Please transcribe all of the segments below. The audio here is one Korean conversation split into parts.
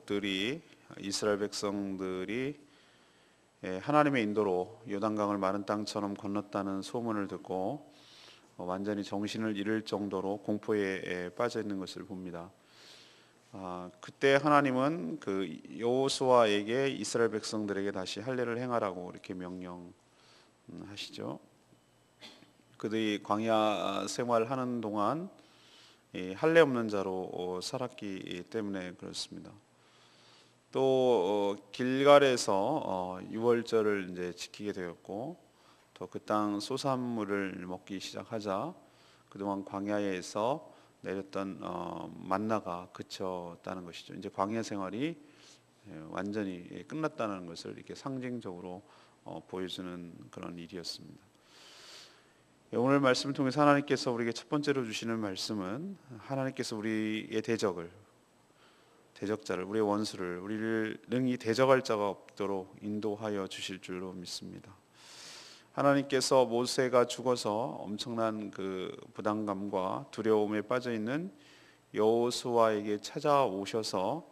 족속들이 이스라엘 백성들이 하나님의 인도로 요단강을 마른 땅처럼 건넜다는 소문을 듣고 완전히 정신을 잃을 정도로 공포에 빠져 있는 것을 봅니다. 그때 하나님은 그 여호수아에게 이스라엘 백성들에게 다시 할례를 행하라고 이렇게 명령하시죠. 그들이 광야 생활하는 동안 할례 없는 자로 살았기 때문에 그렇습니다. 또 길갈에서 유월절을 이제 지키게 되었고, 또 그 땅 소산물을 먹기 시작하자 그동안 광야에서 내렸던 만나가 그쳤다는 것이죠. 이제 광야 생활이 완전히 끝났다는 것을 이렇게 상징적으로 보여주는 그런 일이었습니다. 오늘 말씀을 통해서 하나님께서 우리에게 첫 번째로 주시는 말씀은, 하나님께서 우리의 대적자를, 우리의 원수를, 우리를 능히 대적할 자가 없도록 인도하여 주실 줄로 믿습니다. 하나님께서 모세가 죽어서 엄청난 그 부담감과 두려움에 빠져 있는 여호수아에게 찾아오셔서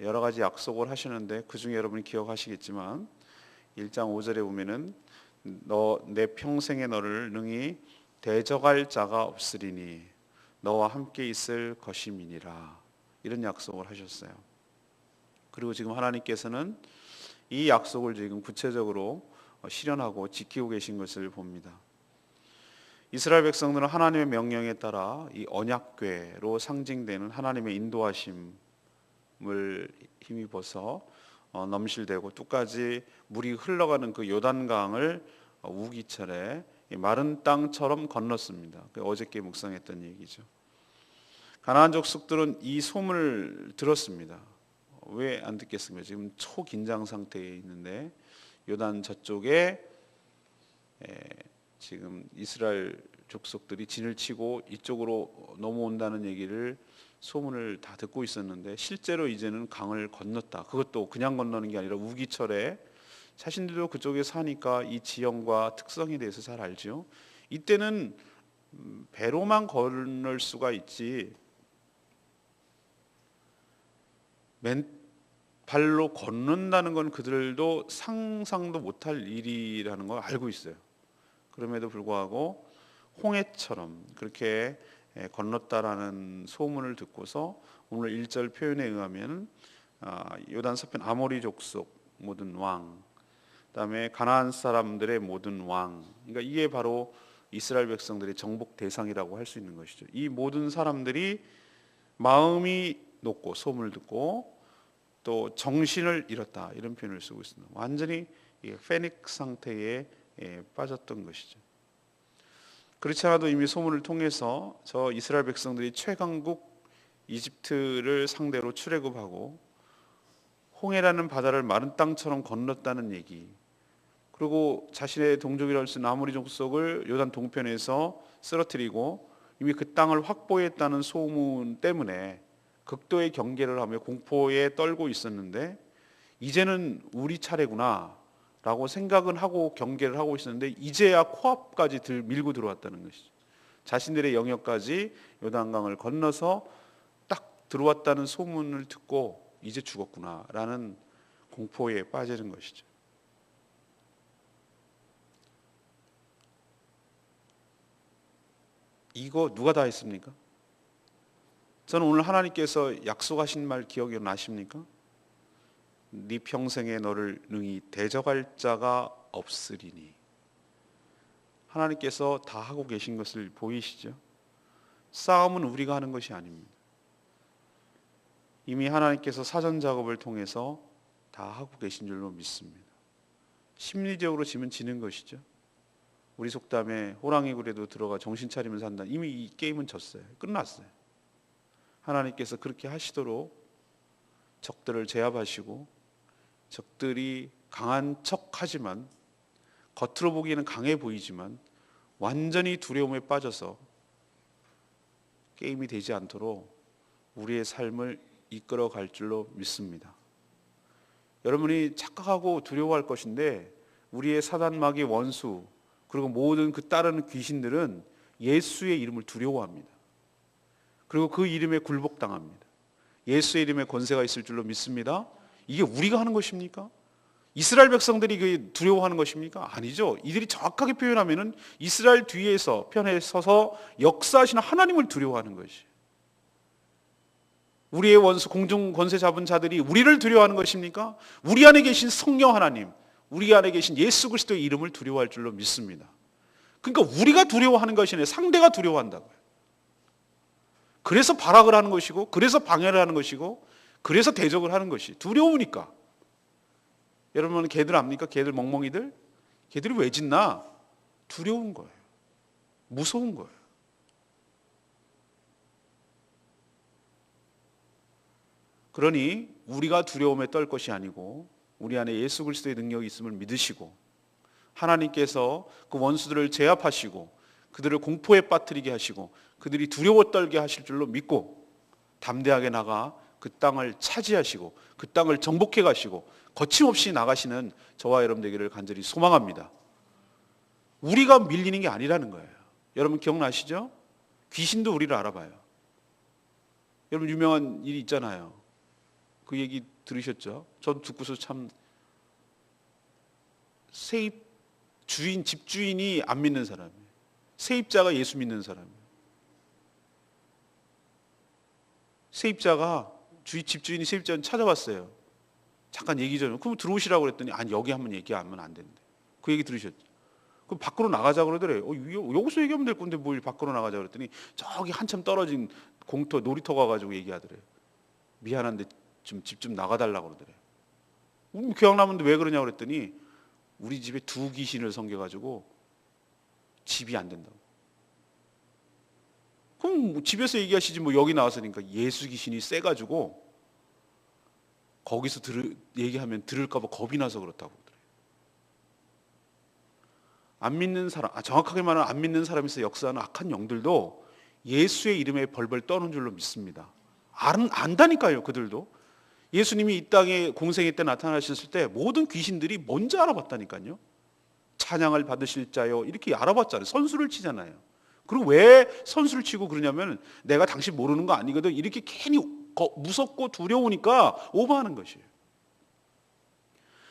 여러 가지 약속을 하시는데, 그 중에 여러분이 기억하시겠지만 1장 5절에 보면은 내 평생에 너를 능히 대적할 자가 없으리니 너와 함께 있을 것임이니라, 이런 약속을 하셨어요. 그리고 지금 하나님께서는 이 약속을 지금 구체적으로 실현하고 지키고 계신 것을 봅니다. 이스라엘 백성들은 하나님의 명령에 따라 이 언약궤로 상징되는 하나님의 인도하심을 힘입어서 넘실대고 뚝까지 물이 흘러가는 그 요단강을 우기철에 마른 땅처럼 건넜습니다. 어저께 묵상했던 얘기죠. 가나안 족속들은 이 소문을 들었습니다. 왜 안 듣겠습니까? 지금 초긴장 상태에 있는데 요단 저쪽에 지금 이스라엘 족속들이 진을 치고 이쪽으로 넘어온다는 얘기를, 소문을 다 듣고 있었는데, 실제로 이제는 강을 건넜다. 그것도 그냥 건너는 게 아니라 우기철에 자신들도 그쪽에 사니까 이 지형과 특성에 대해서 잘 알죠. 이때는 배로만 건널 수가 있지 맨발로 건넌다는 건 그들도 상상도 못할 일이라는 걸 알고 있어요. 그럼에도 불구하고 홍해처럼 그렇게 건넜다라는 소문을 듣고서 오늘 1절 표현에 의하면 요단 서편 아모리 족속 모든 왕, 그다음에 가나안 사람들의 모든 왕, 그러니까 이게 바로 이스라엘 백성들의 정복 대상이라고 할 수 있는 것이죠. 이 모든 사람들이 마음이 높고 소문을 듣고 또 정신을 잃었다, 이런 표현을 쓰고 있습니다. 완전히 패닉 상태에 빠졌던 것이죠. 그렇지 않아도 이미 소문을 통해서 저 이스라엘 백성들이 최강국 이집트를 상대로 출애굽하고 홍해라는 바다를 마른 땅처럼 건넜다는 얘기, 그리고 자신의 동족이라 할 수 있는 아모리 족속을 요단 동편에서 쓰러뜨리고 이미 그 땅을 확보했다는 소문 때문에 극도의 경계를 하며 공포에 떨고 있었는데, 이제는 우리 차례구나 라고 생각은 하고 경계를 하고 있었는데, 이제야 코앞까지 밀고 들어왔다는 것이죠. 자신들의 영역까지 요단강을 건너서 딱 들어왔다는 소문을 듣고 이제 죽었구나 라는 공포에 빠지는 것이죠. 이거 누가 다 했습니까? 저는 오늘 하나님께서 약속하신 말 기억이 나십니까? 네 평생에 너를 능히 대적할 자가 없으리니. 하나님께서 다 하고 계신 것을 보이시죠? 싸움은 우리가 하는 것이 아닙니다. 이미 하나님께서 사전 작업을 통해서 다 하고 계신 줄로 믿습니다. 심리적으로 지면 지는 것이죠. 우리 속담에 호랑이 굴에도 들어가 정신 차리면서 한다. 이미 이 게임은 졌어요. 끝났어요. 하나님께서 그렇게 하시도록 적들을 제압하시고, 적들이 강한 척하지만, 겉으로 보기에는 강해 보이지만 완전히 두려움에 빠져서 게임이 되지 않도록 우리의 삶을 이끌어 갈 줄로 믿습니다. 여러분이 착각하고 두려워할 것인데, 우리의 사단마귀 원수 그리고 모든 그 따르는 귀신들은 예수의 이름을 두려워합니다. 그리고 그 이름에 굴복당합니다. 예수의 이름에 권세가 있을 줄로 믿습니다. 이게 우리가 하는 것입니까? 이스라엘 백성들이 그 두려워하는 것입니까? 아니죠. 이들이 정확하게 표현하면은 이스라엘 뒤에서 편에 서서 역사하시는 하나님을 두려워하는 것이. 우리의 원수 공중 권세 잡은 자들이 우리를 두려워하는 것입니까? 우리 안에 계신 성령 하나님, 우리 안에 계신 예수 그리스도의 이름을 두려워할 줄로 믿습니다. 그러니까 우리가 두려워하는 것이 아니라 상대가 두려워한다고요. 그래서 발악을 하는 것이고, 그래서 방해를 하는 것이고, 그래서 대적을 하는 것이 두려우니까. 여러분은 개들 압니까? 개들 멍멍이들? 개들이 왜 짖나? 두려운 거예요. 무서운 거예요. 그러니 우리가 두려움에 떨 것이 아니고 우리 안에 예수 그리스도의 능력이 있음을 믿으시고 하나님께서 그 원수들을 제압하시고 그들을 공포에 빠뜨리게 하시고 그들이 두려워 떨게 하실 줄로 믿고 담대하게 나가 그 땅을 차지하시고 그 땅을 정복해 가시고 거침없이 나가시는 저와 여러분 되기를 간절히 소망합니다. 우리가 밀리는 게 아니라는 거예요. 여러분 기억나시죠? 귀신도 우리를 알아봐요. 여러분 유명한 일이 있잖아요. 그 얘기 들으셨죠? 전 듣고서 참 세입 주인 집주인이 안 믿는 사람이에요. 세입자가 예수 믿는 사람이에요. 세입자가 집주인이 세입자를 찾아왔어요. 잠깐 얘기 좀. 그럼 들어오시라고 그랬더니 아니 여기 한번 얘기하면 안 된대. 그 얘기 들으셨죠? 그럼 밖으로 나가자 그러더래요. 여기서 얘기하면 될 건데 뭘 밖으로 나가자 그랬더니 저기 한참 떨어진 공터 놀이터 가가지고 얘기하더래요. 미안한데 좀 집 좀 나가달라고 그러더래요. 기억나는데 왜 그러냐고 그랬더니 우리 집에 두 귀신을 섬겨가지고 집이 안 된다고. 그럼 뭐 집에서 얘기하시지 뭐 여기 나와서니까 예수 귀신이 세가지고 거기서 얘기하면 들을까봐 겁이 나서 그렇다고 그러더래요. 안 믿는 사람, 정확하게 말하면 안 믿는 사람에서 역사하는 악한 영들도 예수의 이름에 벌벌 떠는 줄로 믿습니다. 안다니까요, 그들도. 예수님이 이 땅에 공생애 때 나타나셨을 때 모든 귀신들이 뭔지 알아봤다니까요. 찬양을 받으실 자요 이렇게 알아봤잖아요. 선수를 치잖아요. 그리고 왜 선수를 치고 그러냐면 내가 당신 모르는 거 아니거든 이렇게 괜히 무섭고 두려우니까 오버하는 것이에요.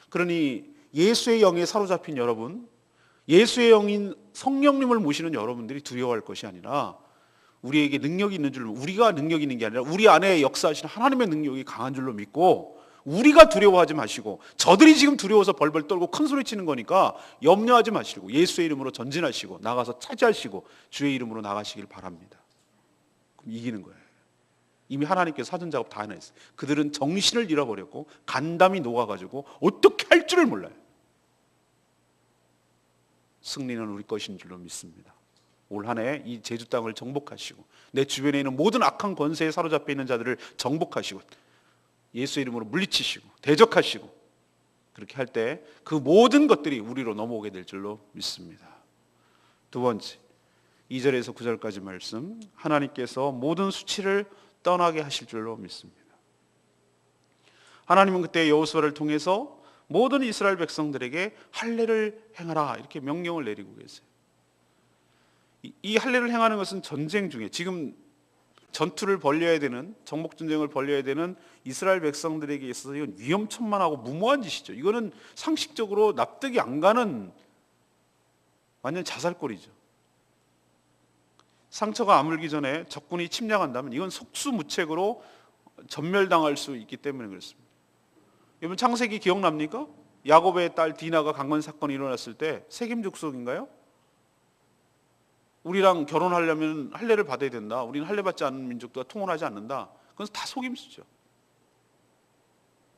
그러니 예수의 영에 사로잡힌 여러분, 예수의 영인 성령님을 모시는 여러분들이 두려워할 것이 아니라 우리에게 능력이 있는 줄, 우리가 능력이 있는 게 아니라 우리 안에 역사하시는 하나님의 능력이 강한 줄로 믿고 우리가 두려워하지 마시고 저들이 지금 두려워서 벌벌 떨고 큰 소리 치는 거니까 염려하지 마시고 예수의 이름으로 전진하시고 나가서 차지하시고 주의 이름으로 나가시길 바랍니다. 그럼 이기는 거예요. 이미 하나님께서 사전 작업 다 해놨어요. 그들은 정신을 잃어버렸고 간담이 녹아가지고 어떻게 할 줄을 몰라요. 승리는 우리 것인 줄로 믿습니다. 올 한 해 이 제주 땅을 정복하시고 내 주변에 있는 모든 악한 권세에 사로잡혀 있는 자들을 정복하시고 예수의 이름으로 물리치시고 대적하시고 그렇게 할 때 그 모든 것들이 우리로 넘어오게 될 줄로 믿습니다. 두 번째 2절에서 9절까지 말씀, 하나님께서 모든 수치를 떠나게 하실 줄로 믿습니다. 하나님은 그때 여호수아를 통해서 모든 이스라엘 백성들에게 할례를 행하라 이렇게 명령을 내리고 계세요. 이 할례를 행하는 것은 전쟁 중에 지금 전투를 벌려야 되는, 정복전쟁을 벌려야 되는 이스라엘 백성들에게 있어서 이건 위험천만하고 무모한 짓이죠. 이거는 상식적으로 납득이 안 가는 완전 자살골이죠. 상처가 아물기 전에 적군이 침략한다면 이건 속수무책으로 전멸당할 수 있기 때문에 그렇습니다. 여러분 창세기 기억납니까? 야곱의 딸 디나가 강건 사건이 일어났을 때 세겜 족속인가요? 우리랑 결혼하려면 할례를 받아야 된다. 우리는 할례 받지 않는 민족과 통혼하지 않는다. 그건 다 속임수죠.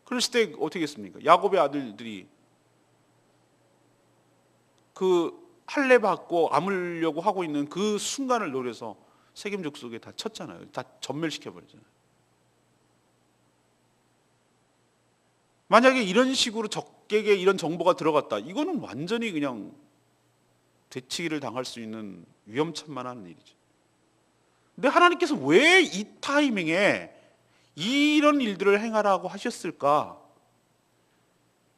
그랬을 때 어떻게 했습니까? 야곱의 아들들이 그 할례 받고 아물려고 하고 있는 그 순간을 노려서 세겜 족속에 다 쳤잖아요. 다 전멸시켜 버리잖아요. 만약에 이런 식으로 적에게 이런 정보가 들어갔다. 이거는 완전히 그냥 되치기를 당할 수 있는 위험천만한 일이죠. 근데 하나님께서 왜 이 타이밍에 이런 일들을 행하라고 하셨을까?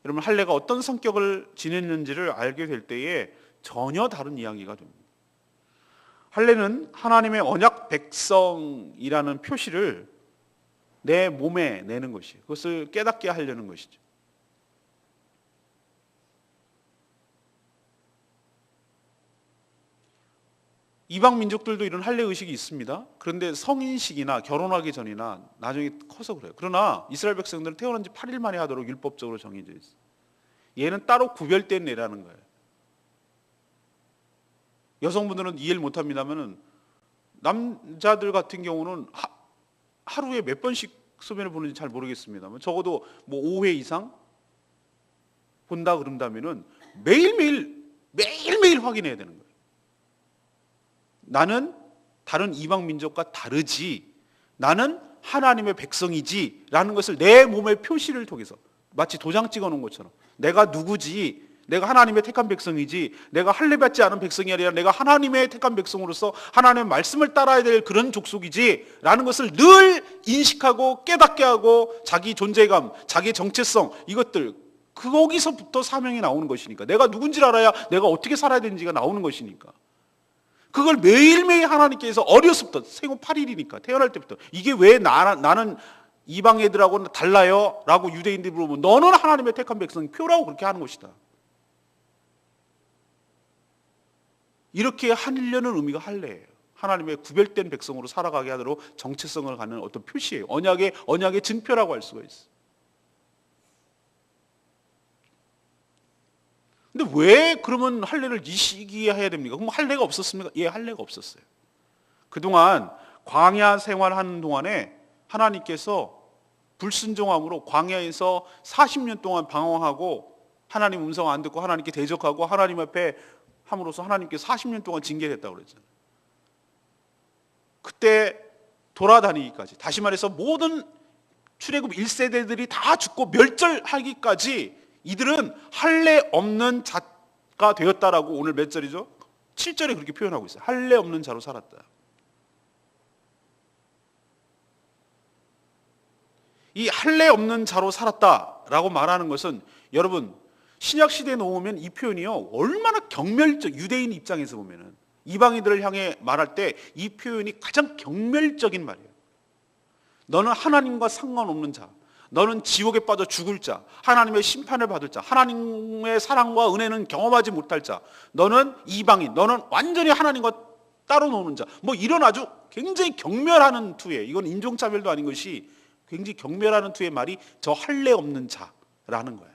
여러분 할례가 어떤 성격을 지녔는지를 알게 될 때에 전혀 다른 이야기가 됩니다. 할례는 하나님의 언약 백성이라는 표시를 내 몸에 내는 것이에요. 그것을 깨닫게 하려는 것이죠. 이방 민족들도 이런 할례 의식이 있습니다. 그런데 성인식이나 결혼하기 전이나 나중에 커서 그래요. 그러나 이스라엘 백성들은 태어난 지 8일 만에 하도록 율법적으로 정해져 있어요. 얘는 따로 구별된 예라는 거예요. 여성분들은 이해를 못합니다만은 남자들 같은 경우는 하루에 몇 번씩 소변을 보는지 잘 모르겠습니다만 적어도 뭐 5회 이상 본다 그런다면은 매일매일 확인해야 되는 거예요. 나는 다른 이방 민족과 다르지, 나는 하나님의 백성이지 라는 것을 내 몸의 표시를 통해서 마치 도장 찍어 놓은 것처럼 내가 누구지, 내가 하나님의 택한 백성이지, 내가 할례받지 않은 백성이 아니라 내가 하나님의 택한 백성으로서 하나님의 말씀을 따라야 될 그런 족속이지 라는 것을 늘 인식하고 깨닫게 하고 자기 존재감, 자기 정체성, 이것들 거기서부터 사명이 나오는 것이니까, 내가 누군지를 알아야 내가 어떻게 살아야 되는지가 나오는 것이니까, 그걸 매일매일 하나님께서 어려서부터 생후 8일이니까 태어날 때부터 이게 왜 나는 이방 애들하고는 달라요? 라고 유대인들이 물어보면 너는 하나님의 택한 백성 표라고 그렇게 하는 것이다. 이렇게 하려는 의미가 할례예요. 하나님의 구별된 백성으로 살아가게 하도록 정체성을 갖는 어떤 표시예요. 언약의 증표라고 할 수가 있어요. 근데 왜 그러면 할례를 이 시기에 해야 됩니까? 그럼 할례가 없었습니까? 예, 할례가 없었어요. 그동안 광야 생활하는 동안에 하나님께서 불순종함으로 광야에서 40년 동안 방황하고 하나님 음성 안 듣고 하나님께 대적하고 하나님 앞에 함으로써 하나님께 40년 동안 징계를 했다고 그랬잖아요. 그때 돌아다니기까지, 다시 말해서 모든 출애굽 1세대들이 다 죽고 멸절하기까지 이들은 할례 없는 자가 되었다라고 오늘 몇 절이죠? 7절에 그렇게 표현하고 있어요. 할례 없는 자로 살았다. 이 할례 없는 자로 살았다라고 말하는 것은 여러분 신약 시대에 놓으면 이 표현이요 얼마나 경멸적, 유대인 입장에서 보면은 이방인들을 향해 말할 때 이 표현이 가장 경멸적인 말이에요. 너는 하나님과 상관없는 자, 너는 지옥에 빠져 죽을 자, 하나님의 심판을 받을 자, 하나님의 사랑과 은혜는 경험하지 못할 자, 너는 이방인, 너는 완전히 하나님과 따로 노는 자, 뭐 이런 아주 굉장히 경멸하는 투의, 이건 인종차별도 아닌 것이 굉장히 경멸하는 투의 말이 저 할례 없는 자라는 거예요.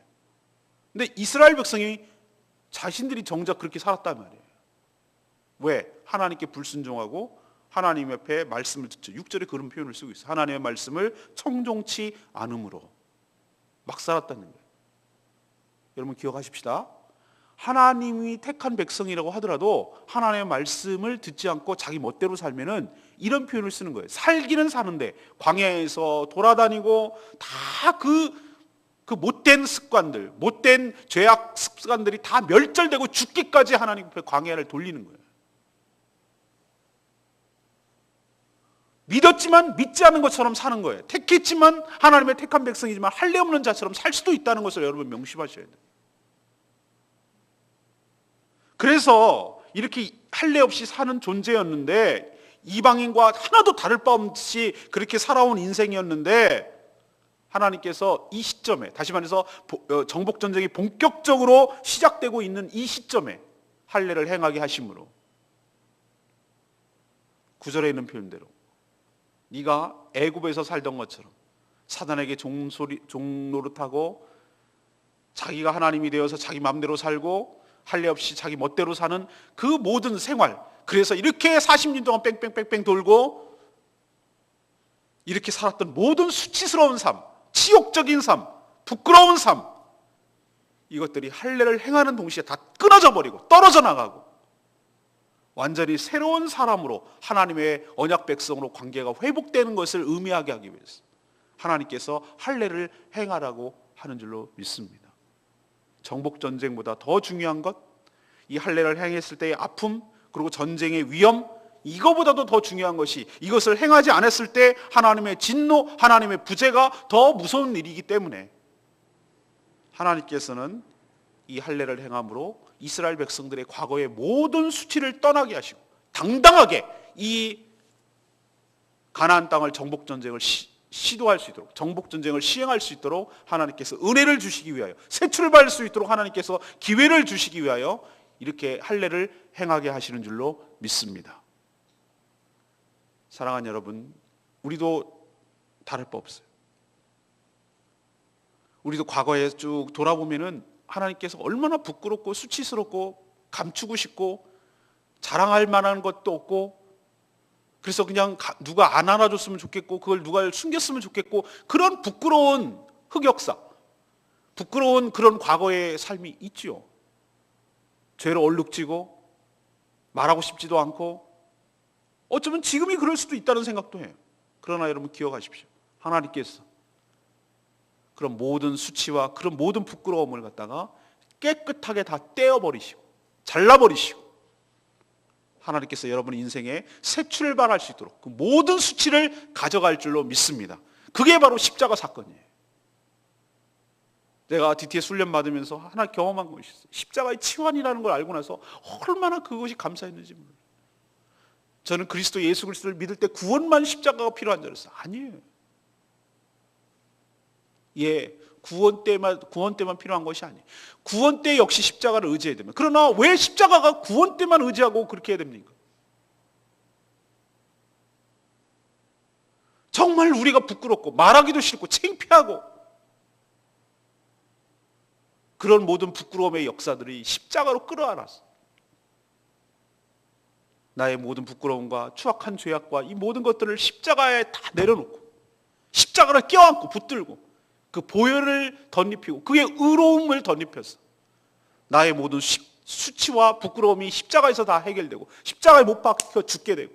근데 이스라엘 백성이 자신들이 정작 그렇게 살았단 말이에요. 왜? 하나님께 불순종하고 하나님 옆에 말씀을 듣죠. 6절에 그런 표현을 쓰고 있어요. 하나님의 말씀을 청종치 않음으로 막 살았다는 거예요. 여러분 기억하십시다. 하나님이 택한 백성이라고 하더라도 하나님의 말씀을 듣지 않고 자기 멋대로 살면은 이런 표현을 쓰는 거예요. 살기는 사는데 광야에서 돌아다니고 다 그 못된 습관들, 못된 죄악 습관들이 다 멸절되고 죽기까지 하나님 앞에 광야를 돌리는 거예요. 믿었지만 믿지 않은 것처럼 사는 거예요. 택했지만 하나님의 택한 백성이지만 할례 없는 자처럼 살 수도 있다는 것을 여러분 명심하셔야 돼요. 그래서 이렇게 할례 없이 사는 존재였는데, 이방인과 하나도 다를 바 없이 그렇게 살아온 인생이었는데, 하나님께서 이 시점에, 다시 말해서 정복전쟁이 본격적으로 시작되고 있는 이 시점에 할례를 행하게 하심으로 9절에 있는 표현대로 네가 애굽에서 살던 것처럼 사단에게 종노릇하고 자기가 하나님이 되어서 자기 마음대로 살고 할례 없이 자기 멋대로 사는 그 모든 생활, 그래서 이렇게 40년 동안 뺑뺑뺑뺑 돌고 이렇게 살았던 모든 수치스러운 삶, 치욕적인 삶, 부끄러운 삶, 이것들이 할례를 행하는 동시에 다 끊어져 버리고 떨어져 나가고 완전히 새로운 사람으로 하나님의 언약 백성으로 관계가 회복되는 것을 의미하게 하기 위해서 하나님께서 할례를 행하라고 하는 줄로 믿습니다. 정복전쟁보다 더 중요한 것, 이 할례를 행했을 때의 아픔, 그리고 전쟁의 위험, 이거보다도 더 중요한 것이 이것을 행하지 않았을 때 하나님의 진노, 하나님의 부재가 더 무서운 일이기 때문에 하나님께서는 이 할례를 행함으로 이스라엘 백성들의 과거의 모든 수치를 떠나게 하시고 당당하게 이 가나안 땅을 정복 전쟁을 시도할 수 있도록, 정복 전쟁을 시행할 수 있도록 하나님께서 은혜를 주시기 위하여, 새 출발할 수 있도록 하나님께서 기회를 주시기 위하여 이렇게 할례를 행하게 하시는 줄로 믿습니다. 사랑하는 여러분, 우리도 다를 바 없어요. 우리도 과거에 쭉 돌아보면은 하나님께서 얼마나 부끄럽고 수치스럽고 감추고 싶고 자랑할 만한 것도 없고, 그래서 그냥 누가 안 알아줬으면 좋겠고 그걸 누가 숨겼으면 좋겠고, 그런 부끄러운 흑역사, 부끄러운 그런 과거의 삶이 있지요. 죄로 얼룩지고 말하고 싶지도 않고, 어쩌면 지금이 그럴 수도 있다는 생각도 해요. 그러나 여러분 기억하십시오. 하나님께서 그런 모든 수치와 그런 모든 부끄러움을 갖다가 깨끗하게 다 떼어버리시고 잘라버리시고, 하나님께서 여러분의 인생에 새 출발할 수 있도록 그 모든 수치를 가져갈 줄로 믿습니다. 그게 바로 십자가 사건이에요. 내가 DTS 훈련 받으면서 하나 경험한 것이 있어요. 십자가의 치환이라는 걸 알고 나서 얼마나 그것이 감사했는지 몰라요. 저는 그리스도 예수 그리스도를 믿을 때 구원만 십자가가 필요한 줄 알았어요. 아니에요. 구원 때만 필요한 것이 아니에요. 구원 때 역시 십자가를 의지해야 됩니다. 그러나 왜 십자가가 구원 때만 의지하고 그렇게 해야 됩니까? 정말 우리가 부끄럽고 말하기도 싫고 창피하고 그런 모든 부끄러움의 역사들이 십자가로 끌어안았어. 나의 모든 부끄러움과 추악한 죄악과 이 모든 것들을 십자가에 다 내려놓고 십자가를 껴안고 붙들고 그 보혈을 덧입히고 그의 의로움을 덧입혔어. 나의 모든 수치와 부끄러움이 십자가에서 다 해결되고 십자가에 못 박혀 죽게 되고,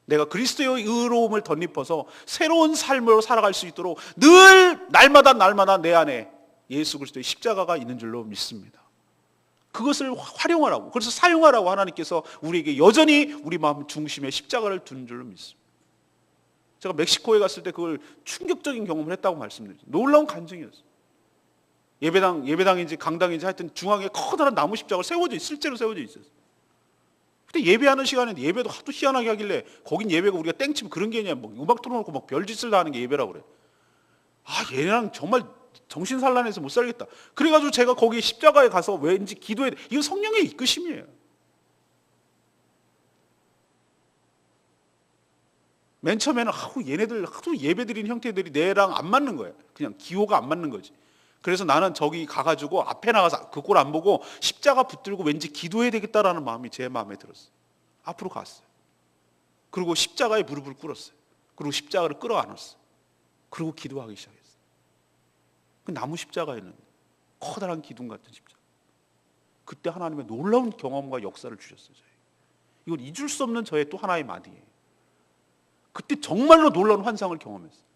내가 그리스도의 의로움을 덧입어서 새로운 삶으로 살아갈 수 있도록 늘 날마다 내 안에 예수 그리스도의 십자가가 있는 줄로 믿습니다. 그것을 활용하라고, 그래서 사용하라고 하나님께서 우리에게 여전히 우리 마음 중심에 십자가를 두는 줄로 믿습니다. 제가 멕시코에 갔을 때 그걸 충격적인 경험을 했다고 말씀드렸죠. 놀라운 간증이었어요. 예배당인지 강당인지 하여튼 중앙에 커다란 나무 십자가가 실제로 세워져 있었어요. 그때 예배하는 시간에 예배도 하도 희한하게 하길래, 거긴 예배가 우리가 땡치면 그런 게 아니야, 뭐 음악 틀어놓고 막 별짓을 다 하는 게 예배라고 그래. 얘랑 정말 정신산란해서 못 살겠다. 그래가지고 제가 거기 십자가에 가서 왠지 기도해야 돼. 이건 성령의 이끄심이에요. 맨 처음에는 얘네들 하도 예배드리는 형태들이 내랑 안 맞는 거예요. 그냥 기호가 안 맞는 거지. 그래서 나는 저기 가가지고 앞에 나가서 그 꼴 안 보고 십자가 붙들고 왠지 기도해야 되겠다라는 마음이 제 마음에 들었어요. 앞으로 갔어요. 그리고 십자가에 무릎을 꿇었어요. 그리고 십자가를 끌어안았어요. 그리고 기도하기 시작했어요. 그 나무 십자가에는 커다란 기둥 같은 십자가. 그때 하나님의 놀라운 경험과 역사를 주셨어요. 이건 잊을 수 없는 저의 또 하나의 마디예요. 그때 정말로 놀라운 환상을 경험했어요.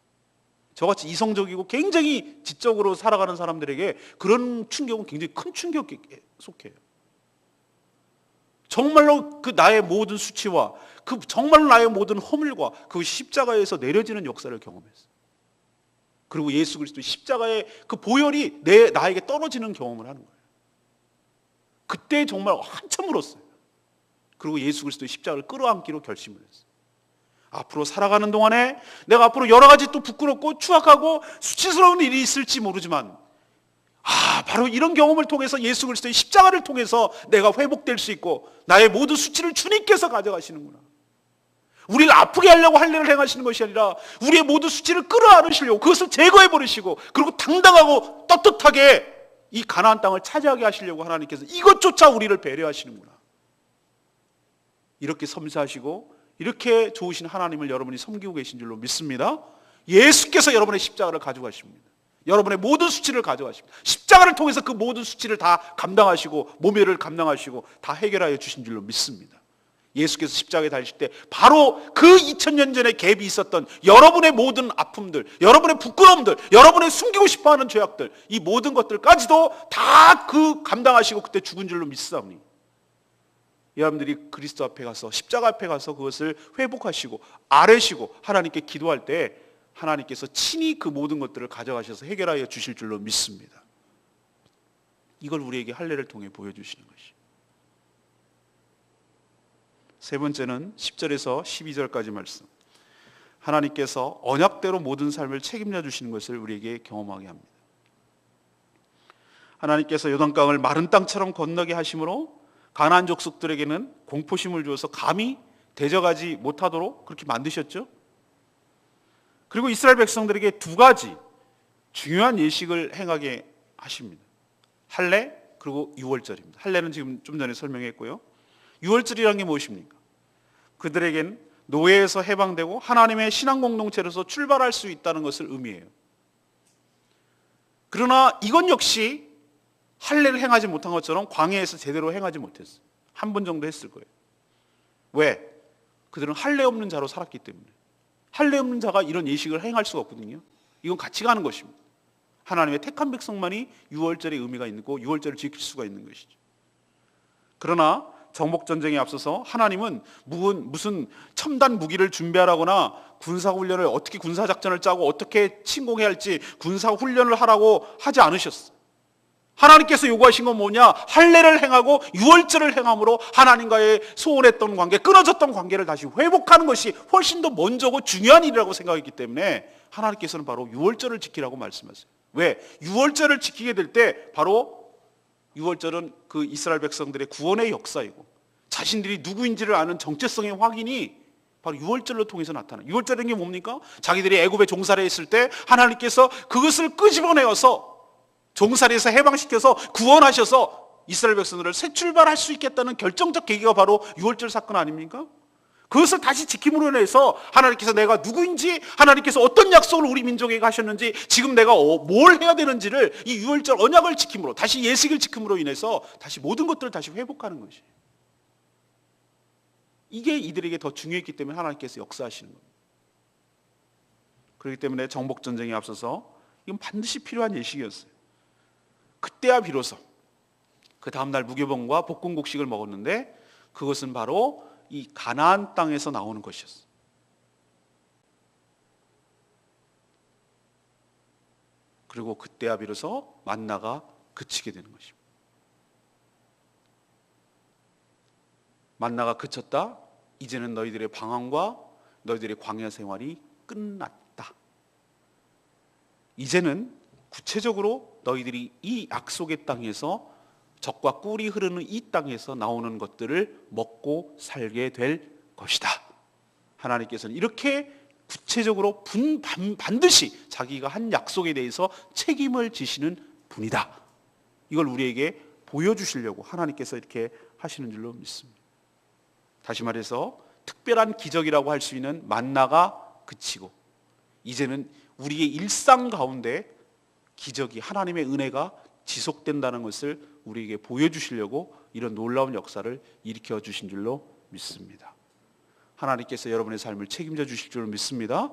저같이 이성적이고 굉장히 지적으로 살아가는 사람들에게 그런 충격은 굉장히 큰 충격에 속해요. 정말로 그 나의 모든 수치와 그 정말로 나의 모든 허물과 그 십자가에서 내려지는 역사를 경험했어요. 그리고 예수 그리스도의 십자가의 그 보혈이 나에게 떨어지는 경험을 하는 거예요. 그때 정말 한참 울었어요. 그리고 예수 그리스도의 십자가를 끌어안기로 결심을 했어요. 앞으로 살아가는 동안에 내가 앞으로 여러 가지 또 부끄럽고 추악하고 수치스러운 일이 있을지 모르지만, 바로 이런 경험을 통해서 예수 그리스도의 십자가를 통해서 내가 회복될 수 있고 나의 모든 수치를 주님께서 가져가시는구나. 우리를 아프게 하려고 할례를 행하시는 것이 아니라 우리의 모든 수치를 끌어안으시려고, 그것을 제거해버리시고 그리고 당당하고 떳떳하게 이 가나안 땅을 차지하게 하시려고 하나님께서 이것조차 우리를 배려하시는구나. 이렇게 섬세하시고 이렇게 좋으신 하나님을 여러분이 섬기고 계신 줄로 믿습니다. 예수께서 여러분의 십자가를 가져가십니다. 여러분의 모든 수치를 가져가십니다. 십자가를 통해서 그 모든 수치를 다 감당하시고 모멸을 감당하시고 다 해결하여 주신 줄로 믿습니다. 예수께서 십자가에 달리실 때 바로 그 2000년 전에 갭이 있었던 여러분의 모든 아픔들, 여러분의 부끄러움들, 여러분의 숨기고 싶어하는 죄악들, 이 모든 것들까지도 다 그 감당하시고 그때 죽은 줄로 믿사오니, 여러분들이 그리스도 앞에 가서 십자가 앞에 가서 그것을 회복하시고 아뢰시고 하나님께 기도할 때 하나님께서 친히 그 모든 것들을 가져가셔서 해결하여 주실 줄로 믿습니다. 이걸 우리에게 할례를 통해 보여주시는 것이. 세 번째는 10절에서 12절까지 말씀. 하나님께서 언약대로 모든 삶을 책임져 주시는 것을 우리에게 경험하게 합니다. 하나님께서 요단강을 마른 땅처럼 건너게 하심으로 가나안 족속들에게는 공포심을 주어서 감히 대적하지 못하도록 그렇게 만드셨죠. 그리고 이스라엘 백성들에게 두 가지 중요한 예식을 행하게 하십니다. 할례 그리고 유월절입니다. 할례는 지금 좀 전에 설명했고요. 유월절이란 게 무엇입니까? 그들에겐 노예에서 해방되고 하나님의 신앙 공동체로서 출발할 수 있다는 것을 의미해요. 그러나 이건 역시 할례를 행하지 못한 것처럼 광야에서 제대로 행하지 못했어요. 한 번 정도 했을 거예요. 왜? 그들은 할례 없는 자로 살았기 때문에. 할례 없는 자가 이런 예식을 행할 수가 없거든요. 이건 같이 가는 것입니다. 하나님의 택한 백성만이 유월절의 의미가 있고 유월절을 지킬 수가 있는 것이죠. 그러나 정복전쟁에 앞서서 하나님은 무슨 첨단 무기를 준비하라거나 군사훈련을 어떻게 군사작전을 짜고 어떻게 침공해야 할지 군사훈련을 하라고 하지 않으셨어요. 하나님께서 요구하신 건 뭐냐? 할례를 행하고 유월절을 행함으로 하나님과의 소원했던 관계, 끊어졌던 관계를 다시 회복하는 것이 훨씬 더 먼저고 중요한 일이라고 생각했기 때문에 하나님께서는 바로 유월절을 지키라고 말씀하세요. 왜? 유월절을 지키게 될 때 바로 유월절은 그 이스라엘 백성들의 구원의 역사이고 자신들이 누구인지를 아는 정체성의 확인이 바로 유월절로 통해서 나타나요. 유월절은 게 뭡니까? 자기들이 애굽에 종살이에 있을 때 하나님께서 그것을 끄집어내어서 종살이에서 해방시켜서 구원하셔서 이스라엘 백성들을 새 출발할 수 있겠다는 결정적 계기가 바로 유월절 사건 아닙니까? 그것을 다시 지킴으로 인해서 하나님께서 내가 누구인지, 하나님께서 어떤 약속을 우리 민족에게 하셨는지, 지금 내가 뭘 해야 되는지를 이 유월절 언약을 지킴으로, 다시 예식을 지킴으로 인해서 다시 모든 것들을 다시 회복하는 것이에요. 이게 이들에게 더 중요했기 때문에 하나님께서 역사하시는 겁니다. 그렇기 때문에 정복전쟁에 앞서서 이건 반드시 필요한 예식이었어요. 그때야 비로소 그 다음날 무교병과 볶음곡식을 먹었는데 그것은 바로 이 가나안 땅에서 나오는 것이었어요. 그리고 그때야 비로소 만나가 그치게 되는 것입니다. 만나가 그쳤다. 이제는 너희들의 방황과 너희들의 광야 생활이 끝났다. 이제는 구체적으로 너희들이 이 약속의 땅에서 젖과 꿀이 흐르는 이 땅에서 나오는 것들을 먹고 살게 될 것이다. 하나님께서는 이렇게 구체적으로 반드시 자기가 한 약속에 대해서 책임을 지시는 분이다. 이걸 우리에게 보여주시려고 하나님께서 이렇게 하시는 줄로 믿습니다. 다시 말해서 특별한 기적이라고 할 수 있는 만나가 그치고 이제는 우리의 일상 가운데 기적이, 하나님의 은혜가 지속된다는 것을 우리에게 보여주시려고 이런 놀라운 역사를 일으켜 주신 줄로 믿습니다. 하나님께서 여러분의 삶을 책임져 주실 줄로 믿습니다.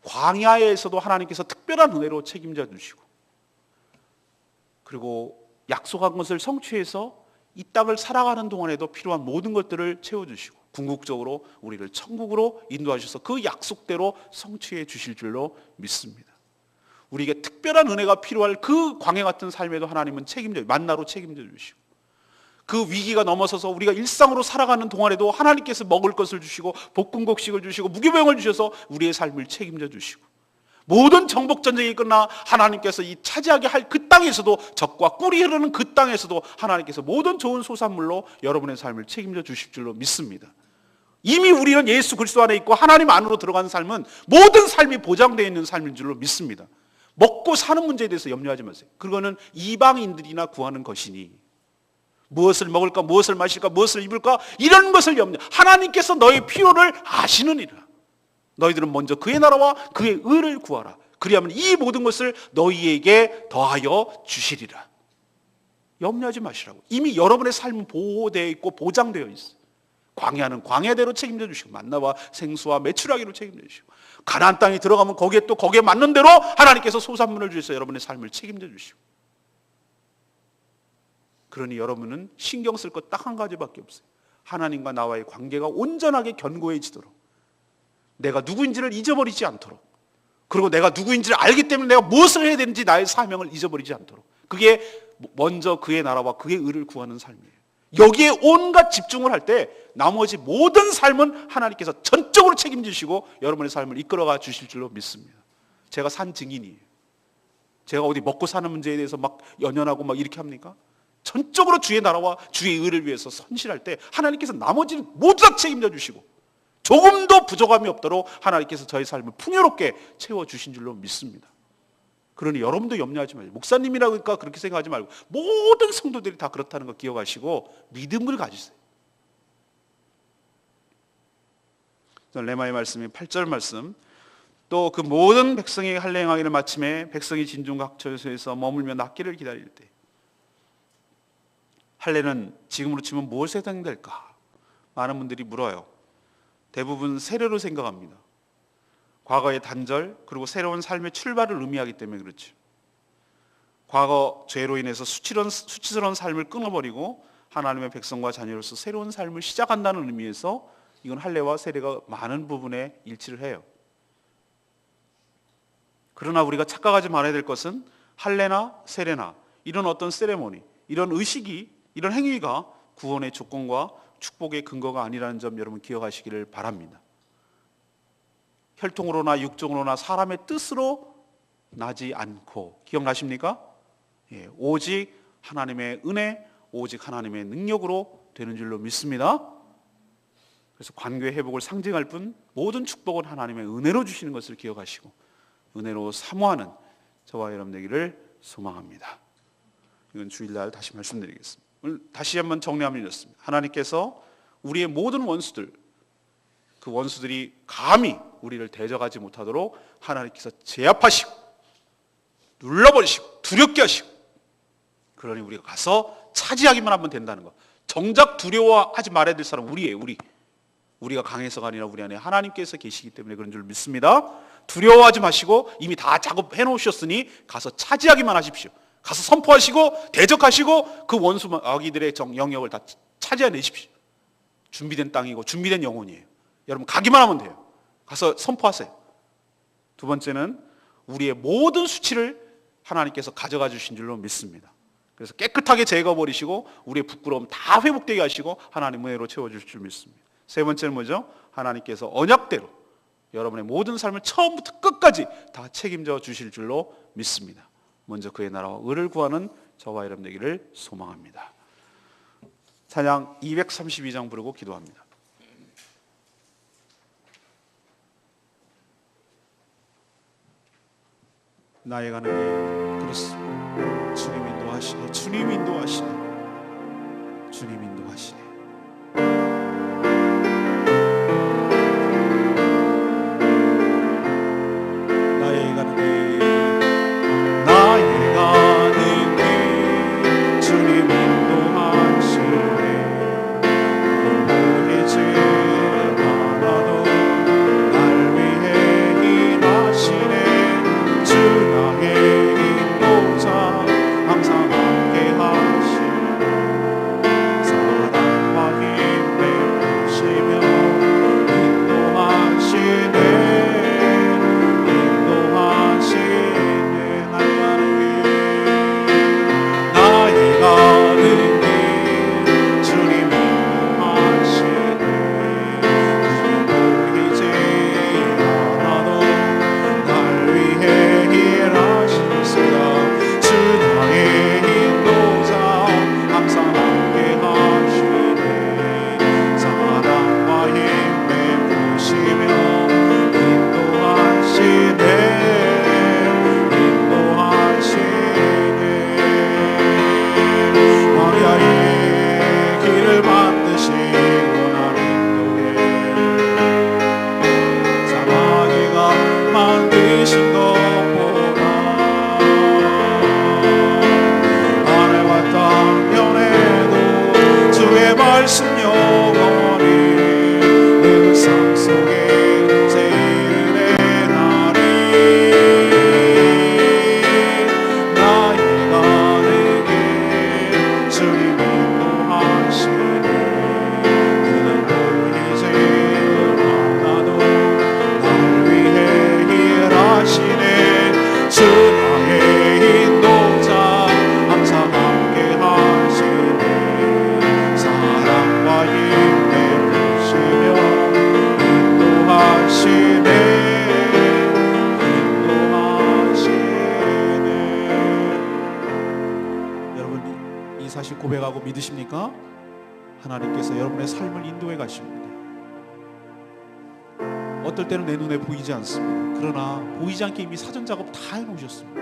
광야에서도 하나님께서 특별한 은혜로 책임져 주시고, 그리고 약속한 것을 성취해서 이 땅을 살아가는 동안에도 필요한 모든 것들을 채워주시고 궁극적으로 우리를 천국으로 인도하셔서 그 약속대로 성취해 주실 줄로 믿습니다. 우리에게 특별한 은혜가 필요할 그 광야 같은 삶에도 하나님은 만나로 책임져 주시고, 그 위기가 넘어서서 우리가 일상으로 살아가는 동안에도 하나님께서 먹을 것을 주시고 볶음곡식을 주시고 무교병을 주셔서 우리의 삶을 책임져 주시고, 모든 정복전쟁이 끝나 하나님께서 이 차지하게 할 그 땅에서도, 젖과 꿀이 흐르는 그 땅에서도 하나님께서 모든 좋은 소산물로 여러분의 삶을 책임져 주실 줄로 믿습니다. 이미 우리는 예수 그리스도 안에 있고 하나님 안으로 들어가는 삶은 모든 삶이 보장되어 있는 삶인 줄로 믿습니다. 먹고 사는 문제에 대해서 염려하지 마세요. 그거는 이방인들이나 구하는 것이니, 무엇을 먹을까, 무엇을 마실까, 무엇을 입을까, 이런 것을 하나님께서 너의 필요를 아시느니라. 너희들은 먼저 그의 나라와 그의 의를 구하라. 그리하면 이 모든 것을 너희에게 더하여 주시리라. 염려하지 마시라고. 이미 여러분의 삶은 보호되어 있고 보장되어 있어요. 광야는 광야대로 책임져 주시고, 만나와 생수와 메추라기로 책임져 주시고, 가나안 땅에 들어가면 거기에 맞는 대로 하나님께서 소산물을 주셔서 여러분의 삶을 책임져 주시고, 그러니 여러분은 신경 쓸 것 딱 한 가지밖에 없어요. 하나님과 나와의 관계가 온전하게 견고해지도록, 내가 누구인지를 잊어버리지 않도록, 그리고 내가 누구인지를 알기 때문에 내가 무엇을 해야 되는지 나의 사명을 잊어버리지 않도록, 그게 먼저 그의 나라와 그의 의를 구하는 삶이에요. 여기에 온갖 집중을 할 때 나머지 모든 삶은 하나님께서 전적으로 책임지시고 여러분의 삶을 이끌어가 주실 줄로 믿습니다. 제가 산 증인이에요. 제가 어디 먹고 사는 문제에 대해서 막 연연하고 막 이렇게 합니까? 전적으로 주의 나라와 주의 의를 위해서 헌신할 때 하나님께서 나머지는 모두 다 책임져 주시고 조금도 부족함이 없도록 하나님께서 저의 삶을 풍요롭게 채워주신 줄로 믿습니다. 그러니 여러분도 염려하지 마세요. 목사님이라니까 그렇게 생각하지 말고 모든 성도들이 다 그렇다는 거 기억하시고 믿음을 가지세요. 레마의 말씀이 8절 말씀, 또 그 모든 백성이 할례 행하기를 마침에 백성이 진중 각 처소에서 머물며 낫기를 기다릴 때, 할례는 지금으로 치면 무엇에 해당될까? 많은 분들이 물어요. 대부분 세례로 생각합니다. 과거의 단절 그리고 새로운 삶의 출발을 의미하기 때문에 그렇죠. 과거 죄로 인해서 수치스러운 삶을 끊어버리고 하나님의 백성과 자녀로서 새로운 삶을 시작한다는 의미에서 이건 할례와 세례가 많은 부분에 일치를 해요. 그러나 우리가 착각하지 말아야 될 것은 할례나 세례나 이런 어떤 세레모니, 이런 의식이, 이런 행위가 구원의 조건과 축복의 근거가 아니라는 점 여러분 기억하시기를 바랍니다. 혈통으로나 육종으로나 사람의 뜻으로 나지 않고, 기억나십니까? 오직 하나님의 은혜, 오직 하나님의 능력으로 되는 줄로 믿습니다. 그래서 관계 회복을 상징할 뿐 모든 축복은 하나님의 은혜로 주시는 것을 기억하시고 은혜로 사모하는 저와 여러분 되기를 소망합니다. 이건 주일날 다시 말씀드리겠습니다. 오늘 다시 한번 정리하면 이렇습니다. 하나님께서 우리의 모든 원수들, 그 원수들이 감히 우리를 대적하지 못하도록 하나님께서 제압하시고 눌러버리시고 두렵게 하시고, 그러니 우리가 가서 차지하기만 하면 된다는 것. 정작 두려워하지 말아야 될 사람은 우리예요. 우리가 강해서가 아니라 우리 안에 하나님께서 계시기 때문에 그런 줄 믿습니다. 두려워하지 마시고 이미 다 작업해 놓으셨으니 가서 차지하기만 하십시오. 가서 선포하시고 대적하시고 그 원수 아기들의 영역을 다 차지해내십시오. 준비된 땅이고 준비된 영혼이에요. 여러분 가기만 하면 돼요. 가서 선포하세요. 두 번째는 우리의 모든 수치를 하나님께서 가져가 주신 줄로 믿습니다. 그래서 깨끗하게 제거버리시고 우리의 부끄러움 다 회복되게 하시고 하나님 은혜로 채워주실 줄 믿습니다. 세 번째는 뭐죠? 하나님께서 언약대로 여러분의 모든 삶을 처음부터 끝까지 다 책임져 주실 줄로 믿습니다. 먼저 그의 나라와 의를 구하는 저와 여러분 되기를 소망합니다. 찬양 232장 부르고 기도합니다. 나의 가는 길 그렇습니다. 주님 인도하시네. 주님 인도하시네. 주님 인도하시네. 나의 가는 길 주님 인도하시네. 보이지 않아도 날 위해 일하시네. 주 나의 인도자 항상 함께 하시네. 사랑 사실 고백하고 믿으십니까? 하나님께서 여러분의 삶을 인도해 가십니다. 어떨 때는 내 눈에 보이지 않습니다. 그러나 보이지 않게 이미 사전 작업 다 해놓으셨습니다.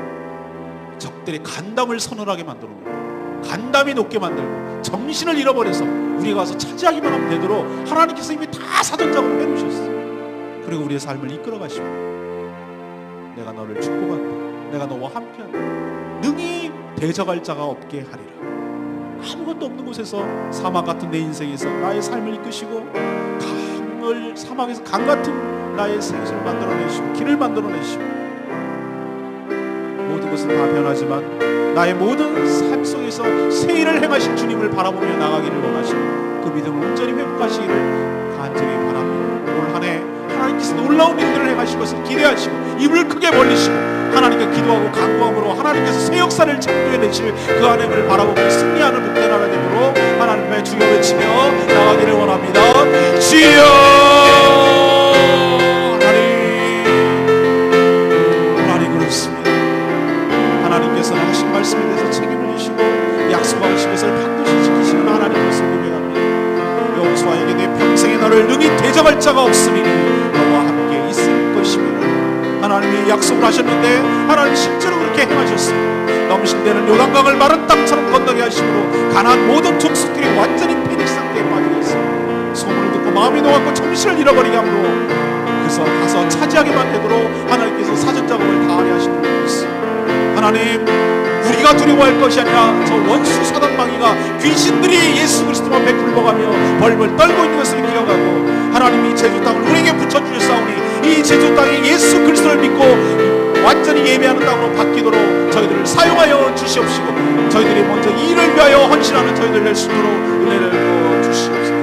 적들의 간담을 서늘하게 만들어 놓고 간담이 높게 만들고 정신을 잃어버려서 우리가 가서 차지하기만 하면 되도록 하나님께서 이미 다 사전 작업을 해놓으셨어요. 그리고 우리의 삶을 이끌어 가십니다. 내가 너를 축복한다. 내가 너와 함께한다. 능히 대적할 자가 없게 하리라. 아무것도 없는 곳에서 사막 같은 내 인생에서 나의 삶을 이끄시고 강을 사막에서 강 같은 나의 생수를 만들어내시고 길을 만들어내시고 모든 것은 다 변하지만 나의 모든 삶 속에서 새 일을 행하실 주님을 바라보며 나가기를 원하시고 그 믿음을 온전히 회복하시기를 간절히 바랍니다. 올 한 해 하나님께서 놀라운 일들을 행하실 것을 기대하시고 입을 크게 벌리시고 하나님께 기도하고 간구함으로 하나님께서 새 역사를 창조해내실 그 하나님을 바라보고 승리하는 복된 하나 되도록 하나님의 주여 외치며 나가기를 원합니다. 주여 하나님 그렇습니다. 하나님께서는 하신 말씀에 대해서 책임을 지시고 약속하신 것을 반드시 지키시는 하나님 것을 고백합니다. 여호수아에게 내 평생에 너를 능히 대적할 자가 없으니 너와 함께 있을 것이며 하나님이 약속을 하셨는데 하나님이 실제로 그렇게 행하셨습니다. 넘실대는 요단강을 마른 땅처럼 건너게 하심으로 가나안 모든 족속들이 완전히 패닉 상태에 빠지게 했습니다. 소문을 듣고 마음이 녹았고 정신을 잃어버리게 함으로 그래서 가서 차지하기만 되도록 하나님께서 사전 작업을 다 하게 하시는 것입니다. 하나님 우리가 두려워할 것이 아니라 저 원수 사단마귀가 귀신들이 예수 그리스도만 베풀어가며 벌벌 떨고 있는 것을 기억하고 하나님이 제주 땅을 우리에게 붙여주셨사오니 이 제주 땅에 예수 그리스도를 믿고 완전히 예배하는 땅으로 바뀌도록 저희들을 사용하여 주시옵시고 저희들이 먼저 이를 위하여 헌신하는 저희들 될 수 있도록 은혜를 주시옵소서.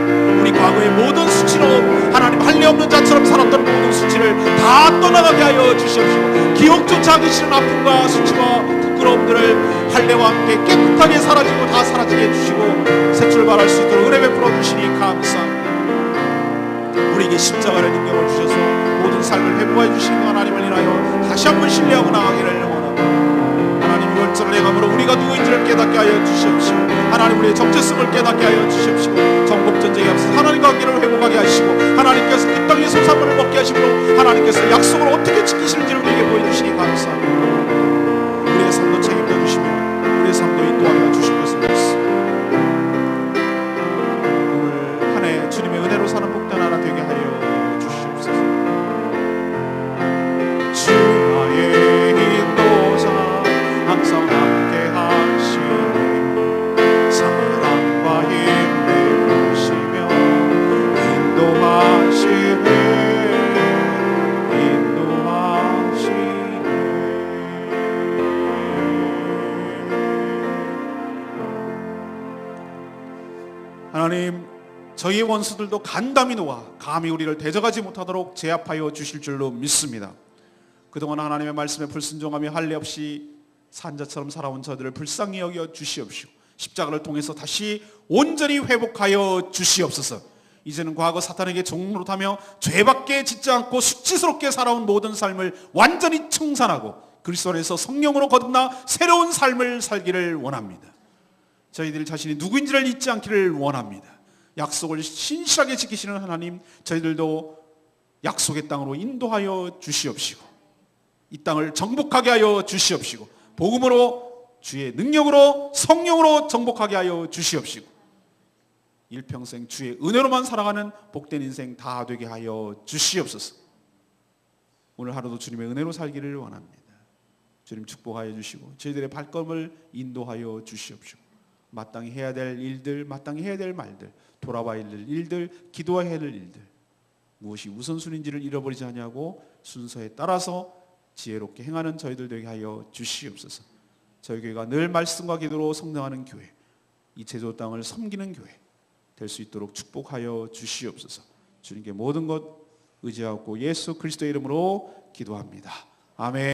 우리 과거의 모든 수치로 하나님 할례 없는 자처럼 살았던 모든 수치를 다 떠나가게 하여 주시옵시고 기억조차 하기 싫은 아픔과 수치와 부끄러움들을 할례와 함께 깨끗하게 사라지고 다 사라지게 해주시고 새 출발할 수 있도록 은혜 베풀어 주시니 감사합니다. 우리에게 십자가의 능력을 주셔서 모든 삶을 회복해 주시는 하나님을 인하여 다시 한번 신뢰하고 나가기를 원합니다. 하나님 열정을 행함으로 우리가 누구인지를 깨닫게 하여 주시옵시고 하나님 우리의 정체성을 깨닫게 하여 주시옵시고 전국전쟁에 앞서 하나님과 관계를 회복하게 하시고 하나님께서 그 땅의 소산물을 먹게 하시므로 하나님께서 약속을 어떻게 지키시는지를 우리에게 보여주시니 감사합니다. 우리의 삶도 책임져 주시며 우리의 삶도 인도하여 주실 것을 믿습니다. 오늘 한 해 주님의 은혜로 사는 복된 하나 되게 하여 주시옵소서. 주 나의 인도자 항상 함께 하시네 사랑과 힘을 주시며 인도하시네 하나님 저희의 원수들도 간담이 놓아 감히 우리를 대적하지 못하도록 제압하여 주실 줄로 믿습니다. 그동안 하나님의 말씀에 불순종하며 할례 없이 산자처럼 살아온 저들을 불쌍히 여겨 주시옵시고 십자가를 통해서 다시 온전히 회복하여 주시옵소서. 이제는 과거 사탄에게 종노릇하며 죄밖에 짓지 않고 수치스럽게 살아온 모든 삶을 완전히 청산하고 그리스도 안에서 성령으로 거듭나 새로운 삶을 살기를 원합니다. 저희들 자신이 누구인지를 잊지 않기를 원합니다. 약속을 신실하게 지키시는 하나님, 저희들도 약속의 땅으로 인도하여 주시옵시고 이 땅을 정복하게 하여 주시옵시고 복음으로 주의 능력으로 성령으로 정복하게 하여 주시옵시고 일평생 주의 은혜로만 살아가는 복된 인생 다 되게 하여 주시옵소서. 오늘 하루도 주님의 은혜로 살기를 원합니다. 주님 축복하여 주시고 저희들의 발걸음을 인도하여 주시옵시고 마땅히 해야 될 일들, 마땅히 해야 될 말들, 돌아봐야 될 일들, 기도해야 될 일들 무엇이 우선순위인지를 잃어버리지 아니하고 순서에 따라서 지혜롭게 행하는 저희들 되게 하여 주시옵소서. 저희 교회가 늘 말씀과 기도로 성장하는 교회, 이 제주 땅을 섬기는 교회 될 수 있도록 축복하여 주시옵소서. 주님께 모든 것 의지하고 예수 그리스도의 이름으로 기도합니다. 아멘.